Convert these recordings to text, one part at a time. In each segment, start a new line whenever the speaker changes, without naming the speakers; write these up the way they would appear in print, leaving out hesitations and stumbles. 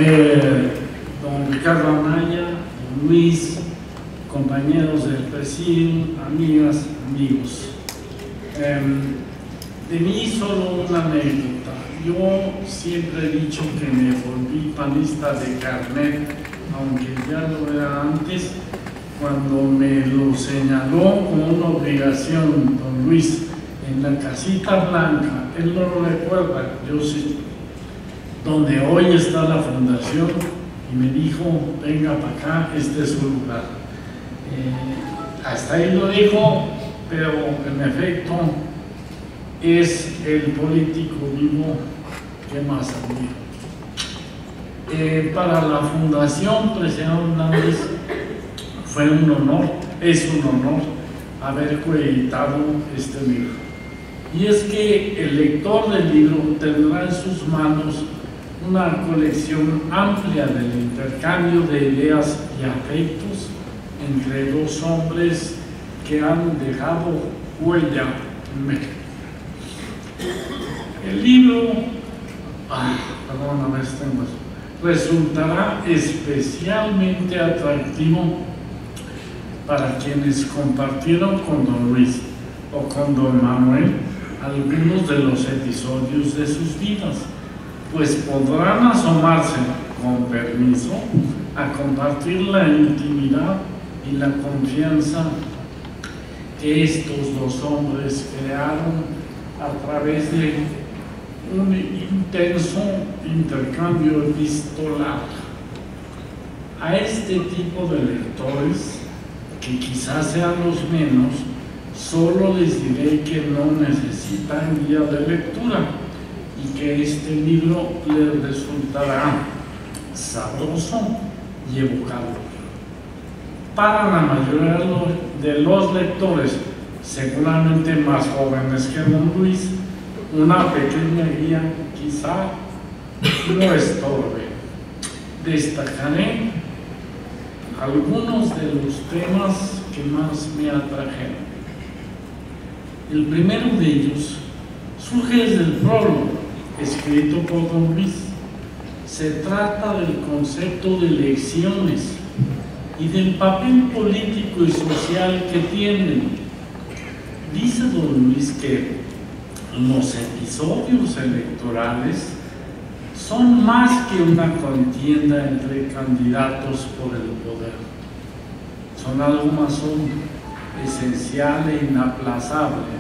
don Ricardo Anaya, don Luis, compañeros del presidio, amigas, amigos. De mí solo una anécdota. Yo siempre he dicho que me volví panista de carnet, aunque ya lo era antes, cuando me lo señaló como una obligación don Luis en la casita blanca. Él no lo recuerda, yo sí, donde hoy está la fundación, y me dijo: venga para acá, este es su lugar. Hasta ahí lo dijo, pero en efecto es el político vivo que más admiro. Para la Fundación Preciado Hernández fue un honor, es un honor haber coeditado este libro. Y es que el lector del libro tendrá en sus manos una colección amplia del intercambio de ideas y afectos entre dos hombres que han dejado huella en México. El libro, resultará especialmente atractivo para quienes compartieron con don Luis o con don Manuel algunos de los episodios de sus vidas, pues podrán asomarse, con permiso, a compartir la intimidad y la confianza que estos dos hombres crearon a través de un intenso intercambio epistolar. A este tipo de lectores, que quizás sean los menos, solo les diré que no necesitan guía de lectura y que este libro les resultará sabroso y evocador. Para la mayoría de los lectores, seguramente más jóvenes que don Luis, una pequeña guía quizá no estorbe. Destacaré algunos de los temas que más me atrajeron. El primero de ellos surge desde el prólogo, escrito por don Luis. Se trata del concepto de elecciones y del papel político y social que tienen. Dice don Luis que los episodios electorales son más que una contienda entre candidatos por el poder. Son algo más esencial e inaplazable.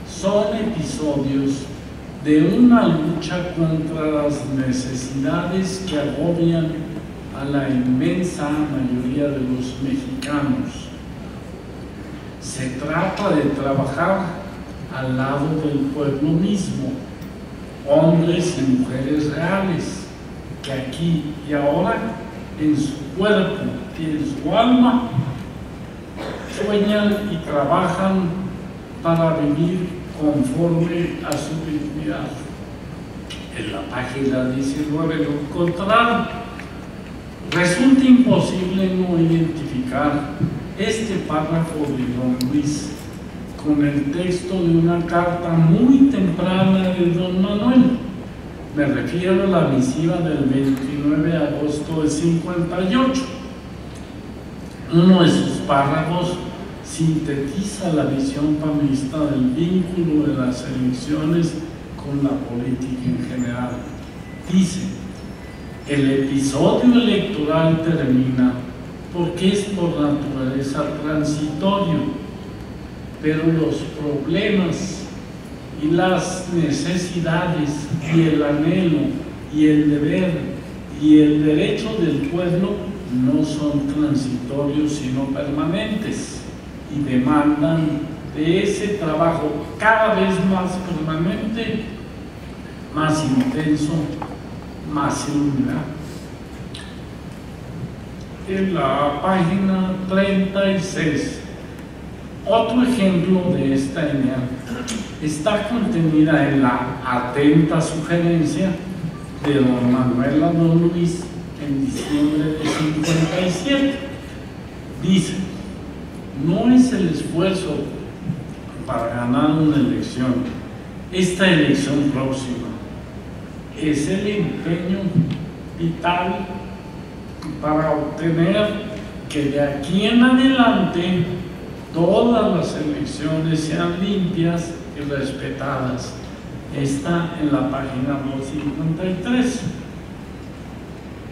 Son episodios de una lucha contra las necesidades que agobian a la inmensa mayoría de los mexicanos. Se trata de trabajar al lado del pueblo mismo, hombres y mujeres reales, que aquí y ahora, en su cuerpo y en su alma, sueñan y trabajan para vivir conforme a su dignidad. En la página 19 lo encontrarán. Resulta imposible no identificar este párrafo de don Luis con el texto de una carta muy temprana de don Manuel. Me refiero a la misiva del 29 de agosto del 58. Uno de sus párrafos sintetiza la visión panista del vínculo de las elecciones con la política en general. Dice: el episodio electoral termina porque es por naturaleza transitorio, pero los problemas y las necesidades y el anhelo y el deber y el derecho del pueblo no son transitorios sino permanentes y demandan de ese trabajo cada vez más permanente, más intenso, más iluminado. En la página 36, otro ejemplo de esta idea está contenida en la atenta sugerencia de don Manuel a don Luis en diciembre de 57. Dice: no es el esfuerzo para ganar una elección, esta elección próxima, es el empeño vital para obtener que de aquí en adelante todas las elecciones sean limpias y respetadas. Está en la página 253.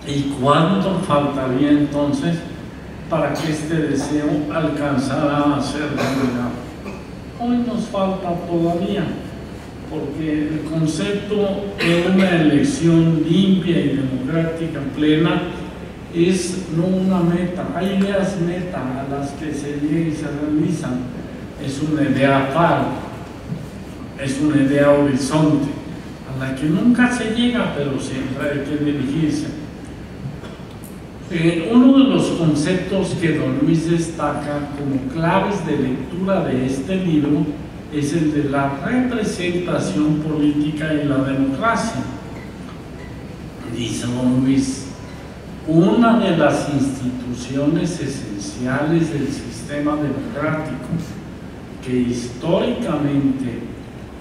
¿Y cuánto faltaría entonces para que este deseo alcanzara a ser realidad? Hoy nos falta todavía, porque el concepto de una elección limpia y democrática plena es no una meta. Hay ideas meta a las que se llegan y se realizan. Es una idea faro, es una idea horizonte, a la que nunca se llega, pero siempre hay que dirigirse. Uno de los conceptos que don Luis destaca como claves de lectura de este libro es el de la representación política y la democracia. Dice don Luis, una de las instituciones esenciales del sistema democrático que históricamente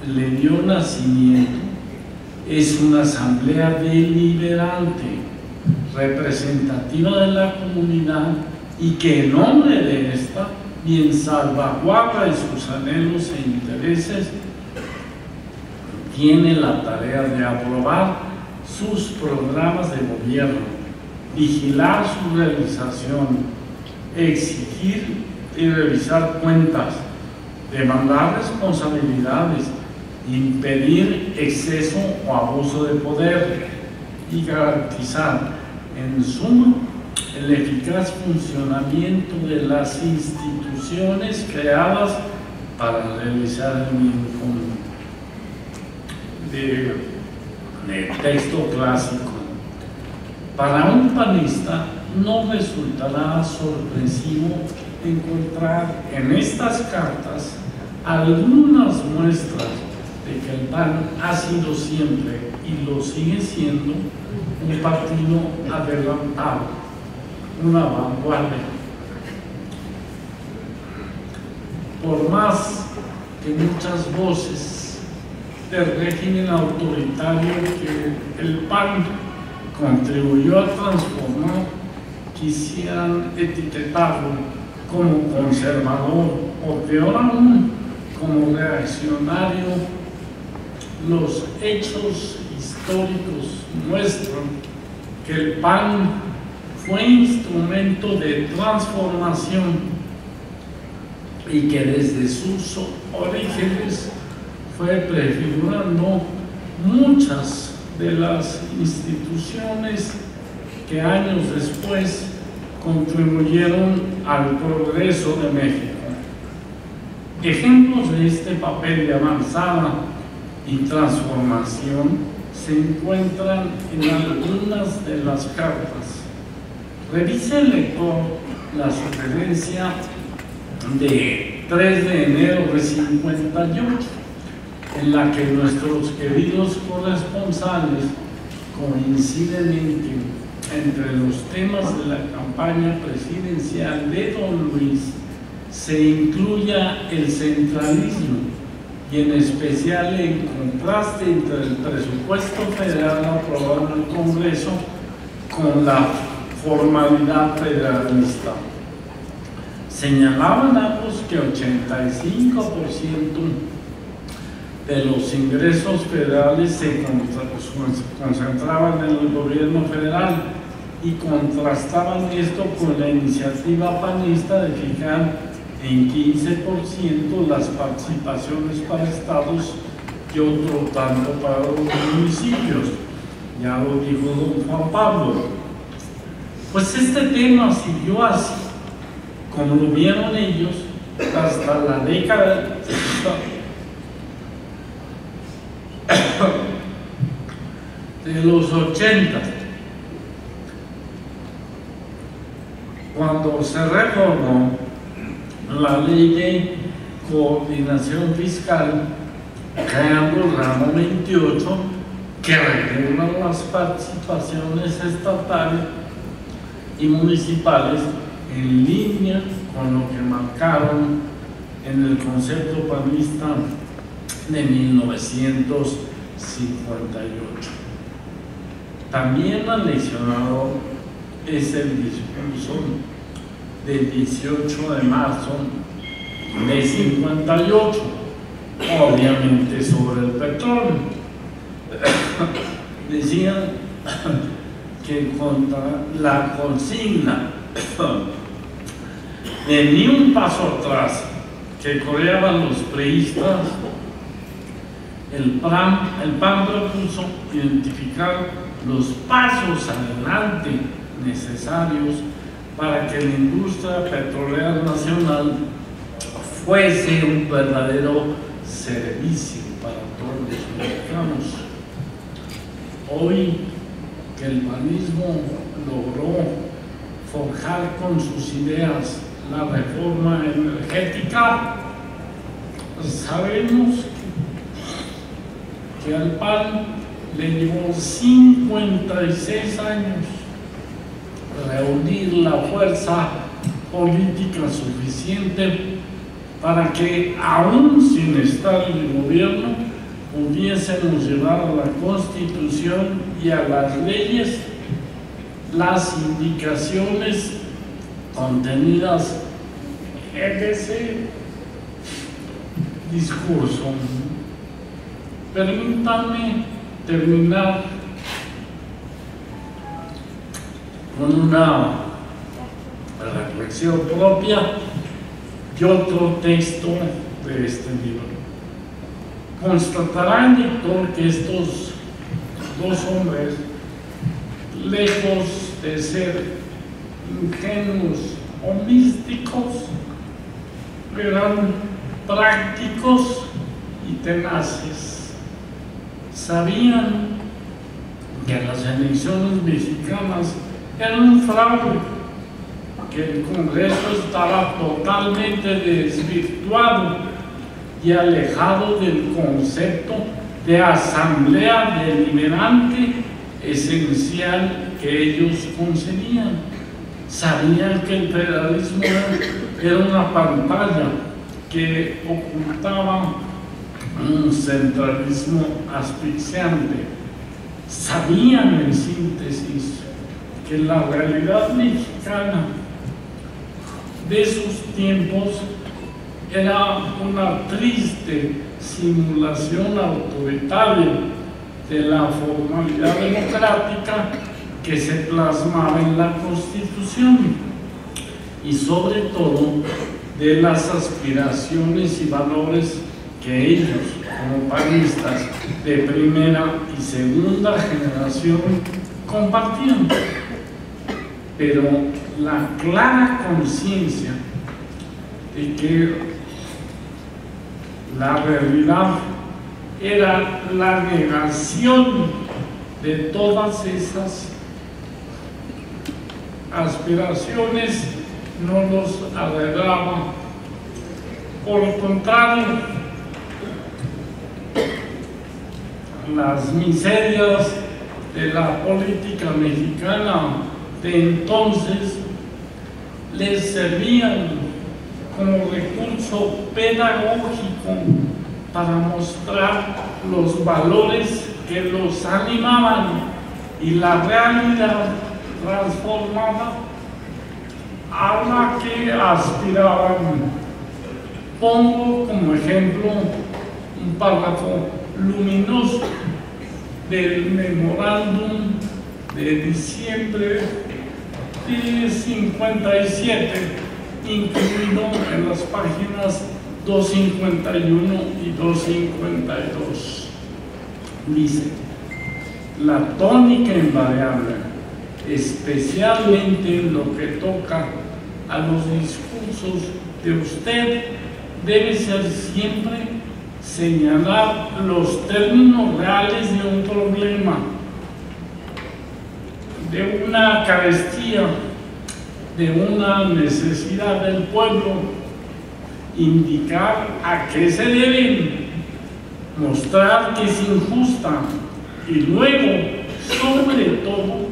le dio nacimiento es una asamblea deliberante, representativa de la comunidad, y que en nombre de esta, bien salvaguarda de sus anhelos e intereses, tiene la tarea de aprobar sus programas de gobierno, vigilar su realización, exigir y revisar cuentas, demandar responsabilidades, impedir exceso o abuso de poder y garantizar, en suma, el eficaz funcionamiento de las instituciones creadas para realizar el bien común. De texto clásico. Para un panista no resultará sorpresivo encontrar en estas cartas algunas muestras de que el PAN ha sido siempre y lo sigue siendo un partido adelantado, una vanguardia. Por más que muchas voces del régimen autoritario que el PAN contribuyó a transformar quisieran etiquetarlo como conservador o peor aún como reaccionario, los hechos históricos muestran que el PAN fue instrumento de transformación y que desde sus orígenes fue prefigurando muchas de las instituciones que años después contribuyeron al progreso de México. Ejemplos de este papel de avanzada y transformación se encuentran en algunas de las cartas. Revise el lector la sugerencia de 3 de enero de 58, en la que nuestros queridos corresponsales coinciden entre los temas de la campaña presidencial de don Luis se incluya el centralismo y en especial el contraste entre el presupuesto federal aprobado en el Congreso con la formalidad federalista. Señalaban ambos que 85% de los ingresos federales se concentraban en el gobierno federal y contrastaban esto con la iniciativa panista de fijar en 15% las participaciones para estados y otro tanto para los municipios. Ya lo dijo don Juan Pablo. Pues este tema siguió así, como lo vieron ellos, hasta la década de los 80, cuando se reformó la ley de coordinación fiscal, creando el ramo 28 que regula las participaciones estatales y municipales en línea con lo que marcaron en el concepto panista de 1958. También aleccionado es el discurso del 18 de marzo de 58, obviamente sobre el petróleo. Decían que contra la consigna de ni un paso atrás que coreaban los priistas, el PAN propuso identificar los pasos adelante necesarios para que la industria petrolera nacional fuese un verdadero servicio para todos los mexicanos. Hoy que el panismo logró forjar con sus ideas la reforma energética, sabemos que al PAN le llevó 56 años reunir la fuerza política suficiente para que, aún sin estar en el gobierno, pudiésemos llevar a la Constitución y a las leyes las indicaciones contenidas en ese discurso. Permítanme terminar con una reflexión propia y otro texto de este libro. Constatará el lector que estos dos hombres, lejos de ser ingenuos o místicos, eran prácticos y tenaces. Sabían que las elecciones mexicanas eran un fraude, que el Congreso estaba totalmente desvirtuado y alejado del concepto de asamblea deliberante esencial que ellos concebían. Sabían que el federalismo era una pantalla que ocultaba un centralismo asfixiante. Sabían, en síntesis, que la realidad mexicana de esos tiempos era una triste simulación autoritaria de la formalidad democrática que se plasmaba en la Constitución y sobre todo de las aspiraciones y valores que ellos, como panistas de primera y segunda generación, compartían. Pero la clara conciencia de que la realidad era la negación de todas esas aspiraciones no los alegraba. Por el contrario, las miserias de la política mexicana de entonces les servían como recurso pedagógico para mostrar los valores que los animaban y la realidad transformada a la que aspiraban. Pongo como ejemplo un párrafo luminoso del memorándum de diciembre de 57, incluido en las páginas 251 y 252. Dice: la tónica invariable, especialmente en lo que toca a los discursos de usted, debe ser siempre señalar los términos reales de un problema, de una carestía, de una necesidad del pueblo, indicar a qué se deben, mostrar que es injusta y luego, sobre todo,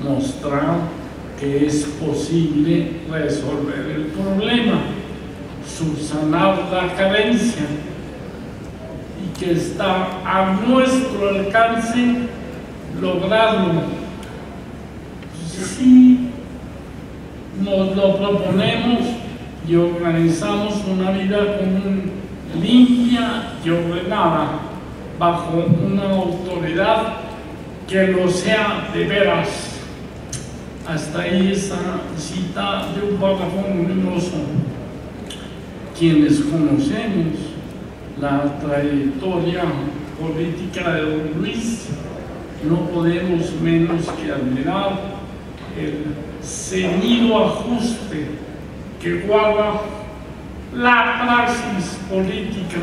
mostrar que es posible resolver el problema, subsanar la carencia y que está a nuestro alcance lograrlo. Si nos lo proponemos y organizamos una vida común limpia y ordenada bajo una autoridad que lo sea de veras. Hasta ahí esa cita de un párrafo muy hermoso. Quienes conocemos la trayectoria política de don Luis, no podemos menos que admirar el ceñido ajuste que guarda la praxis política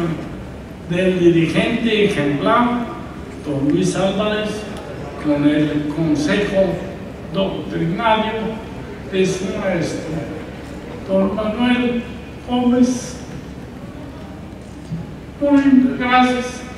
del dirigente ejemplar, don Luis Álvarez, con el consejo doctrinario de su maestro, don Manuel Gómez. Muy gracias.